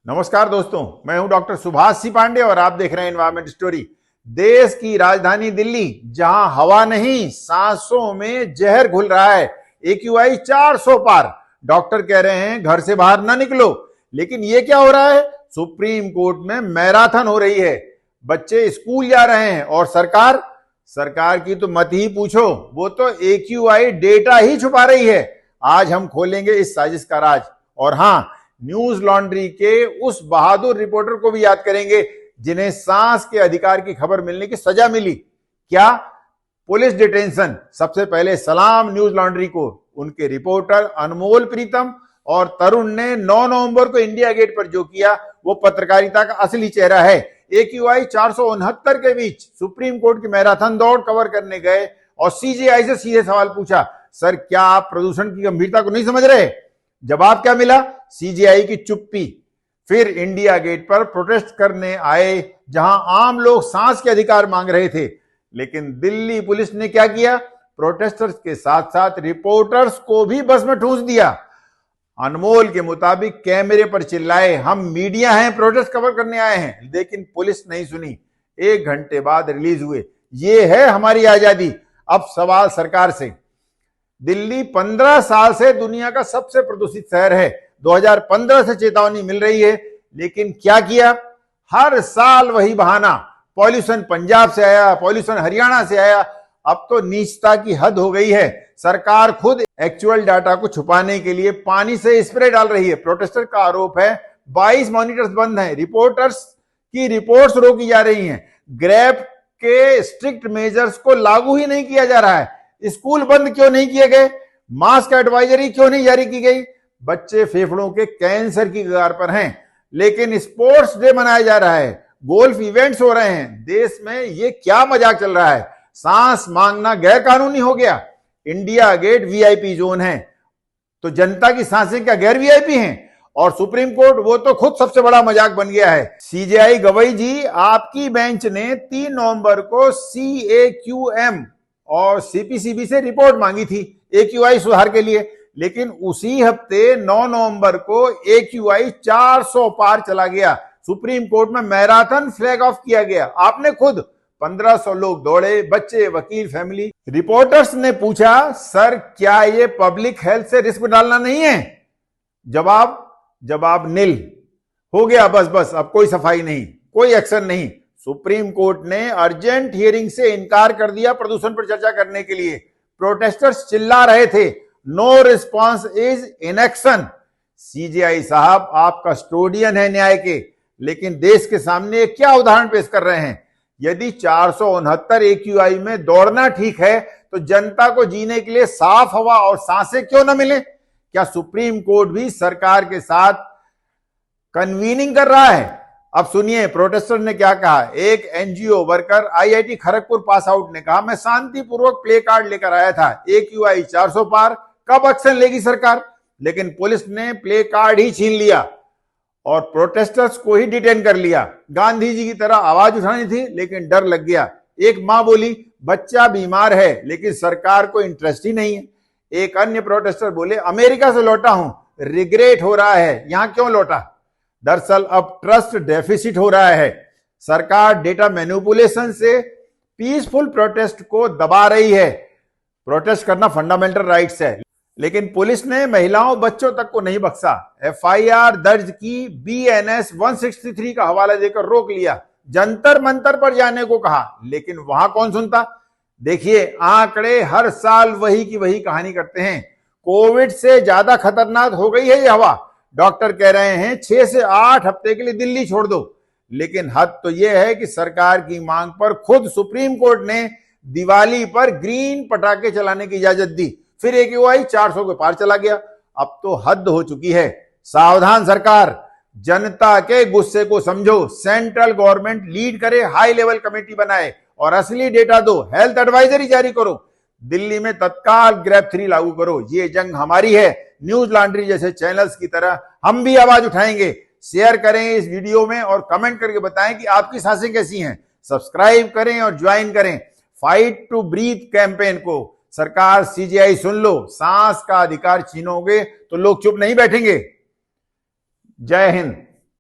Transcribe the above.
नमस्कार दोस्तों, मैं हूं डॉक्टर सुभाष सी पांडे और आप देख रहे हैं एनवायरमेंट स्टोरी। देश की राजधानी दिल्ली, जहां हवा नहीं सांसों में जहर घुल रहा है। AQI 400 पार। डॉक्टर कह रहे हैं घर से बाहर ना निकलो, लेकिन ये क्या हो रहा है? सुप्रीम कोर्ट में मैराथन हो रही है। बच्चे स्कूल जा रहे हैं और सरकार की तो मत ही पूछो, वो तो AQI डेटा ही छुपा रही है। आज हम खोलेंगे इस साजिश का राज। और हाँ, न्यूज लॉन्ड्री के उस बहादुर रिपोर्टर को भी याद करेंगे जिन्हें सांस के अधिकार की खबर मिलने की सजा मिली। क्या पुलिस डिटेंशन? सबसे पहले सलाम न्यूज लॉन्ड्री को। उनके रिपोर्टर अनमोल प्रीतम और तरुण ने 9 नवंबर को इंडिया गेट पर जो किया, वो पत्रकारिता का असली चेहरा है। AQI 469 के बीच सुप्रीम कोर्ट की मैराथन दौड़ कवर करने गए और CJI से सीधे सवाल पूछा, सर क्या आप प्रदूषण की गंभीरता को नहीं समझ रहे? जवाब क्या मिला? CJI की चुप्पी। फिर इंडिया गेट पर प्रोटेस्ट करने आए, जहां आम लोग सांस के अधिकार मांग रहे थे। लेकिन दिल्ली पुलिस ने क्या किया? प्रोटेस्टर्स के साथ साथ रिपोर्टर्स को भी बस में ठूंस दिया। अनमोल के मुताबिक कैमरे पर चिल्लाए, हम मीडिया हैं, प्रोटेस्ट कवर करने आए हैं। लेकिन पुलिस नहीं सुनी। 1 घंटे बाद रिलीज हुए। ये है हमारी आजादी। अब सवाल सरकार से। दिल्ली 15 साल से दुनिया का सबसे प्रदूषित शहर है। 2015 से चेतावनी मिल रही है, लेकिन क्या किया? हर साल वही बहाना। पॉल्यूशन पंजाब से आया, पॉल्यूशन हरियाणा से आया। अब तो नीचता की हद हो गई है। सरकार खुद एक्चुअल डाटा को छुपाने के लिए पानी से स्प्रे डाल रही है। प्रोटेस्टर का आरोप है 22 मॉनिटर्स बंद हैं, रिपोर्टर्स की रिपोर्ट्स रोकी जा रही हैं, ग्रैब के स्ट्रिक्ट मेजर्स को लागू ही नहीं किया जा रहा है। स्कूल बंद क्यों नहीं किए गए? मास्क एडवाइजरी क्यों नहीं जारी की गई? बच्चे फेफड़ों के कैंसर की कगार पर हैं, लेकिन स्पोर्ट्स डे मनाया जा रहा है, गोल्फ इवेंट्स हो रहे हैं। देश में ये क्या मजाक चल रहा है? सांस मांगना गैर कानूनी हो गया। इंडिया गेट VIP जोन है, तो जनता की सांसें क्या गैर VIP हैं? और सुप्रीम कोर्ट, वो तो खुद सबसे बड़ा मजाक बन गया है। CJI गवई जी, आपकी बेंच ने 3 नवंबर को CAQM और CPCB से रिपोर्ट मांगी थी AQI सुधार के लिए, लेकिन उसी हफ्ते 9 नवंबर को AQI 400 पार चला गया। सुप्रीम कोर्ट में मैराथन फ्लैग ऑफ किया गया। आपने खुद 1500 लोग दौड़े, बच्चे, वकील, फैमिली। रिपोर्टर्स ने पूछा, सर क्या ये पब्लिक हेल्थ से रिस्क डालना नहीं है? जवाब नील हो गया। बस अब कोई सफाई नहीं, कोई एक्शन नहीं। सुप्रीम कोर्ट ने अर्जेंट हियरिंग से इनकार कर दिया प्रदूषण पर चर्चा करने के लिए। प्रोटेस्टर्स चिल्ला रहे थे, no response is inaction. CJI साहब, आप कस्टोडियन है न्याय के, लेकिन देश के सामने क्या उदाहरण पेश कर रहे हैं? यदि 469 AQI में दौड़ना ठीक है, तो जनता को जीने के लिए साफ हवा और सांसें क्यों न मिले? क्या सुप्रीम कोर्ट भी सरकार के साथ कन्वीनिंग कर रहा है? अब सुनिए प्रोटेस्टर ने क्या कहा। एक NGO worker IIT Kharagpur pass out ने कहा, मैं शांतिपूर्वक प्ले कार्ड लेकर आया था। AQI 400 पार, कब एक्शन लेगी सरकार? लेकिन पुलिस ने प्ले कार्ड ही छीन लिया और प्रोटेस्टर्स को ही डिटेन कर लिया। गांधी जी की तरह आवाज उठानी थी, लेकिन डर लग गया। एक मां बोली, बच्चा बीमार है, लेकिन सरकार को इंटरेस्ट ही नहीं है। एक अन्य प्रोटेस्टर बोले, अमेरिका से लौटा हूं, रिग्रेट हो रहा है, यहां क्यों लौटा? दरअसल अब ट्रस्ट डेफिसिट हो रहा है। सरकार डेटा मैनिपुलेशन से पीसफुल प्रोटेस्ट को दबा रही है। प्रोटेस्ट करना फंडामेंटल राइट्स है, लेकिन पुलिस ने महिलाओं, बच्चों तक को नहीं बख्शा। FIR दर्ज की, BNS 163 का हवाला देकर रोक लिया। जंतर मंतर पर जाने को कहा, लेकिन वहां कौन सुनता? देखिए आंकड़े हर साल वही की वही कहानी करते हैं। कोविड से ज्यादा खतरनाक हो गई है ये हवा। डॉक्टर कह रहे हैं 6 से 8 हफ्ते के लिए दिल्ली छोड़ दो। लेकिन हद तो यह है कि सरकार की मांग पर खुद सुप्रीम कोर्ट ने दिवाली पर ग्रीन पटाखे चलाने की इजाजत दी। फिर AQI 400 के पार चला गया। अब तो हद हो चुकी है। सावधान सरकार, जनता के गुस्से को समझो। सेंट्रल गवर्नमेंट लीड करे, हाई लेवल कमेटी बनाए और असली डेटा दो, हेल्थ एडवाइजरी जारी करो। दिल्ली में तत्काल ग्रैब 3 लागू करो। ये जंग हमारी है। न्यूज लॉन्ड्री जैसे चैनल्स की तरह हम भी आवाज उठाएंगे। शेयर करें इस वीडियो में और कमेंट करके बताएं कि आपकी सांसें कैसी हैं। सब्सक्राइब करें और ज्वाइन करें फाइट टू ब्रीथ कैंपेन को। सरकार, CJI सुन लो, सांस का अधिकार छीनोगे तो लोग चुप नहीं बैठेंगे। जय हिंद।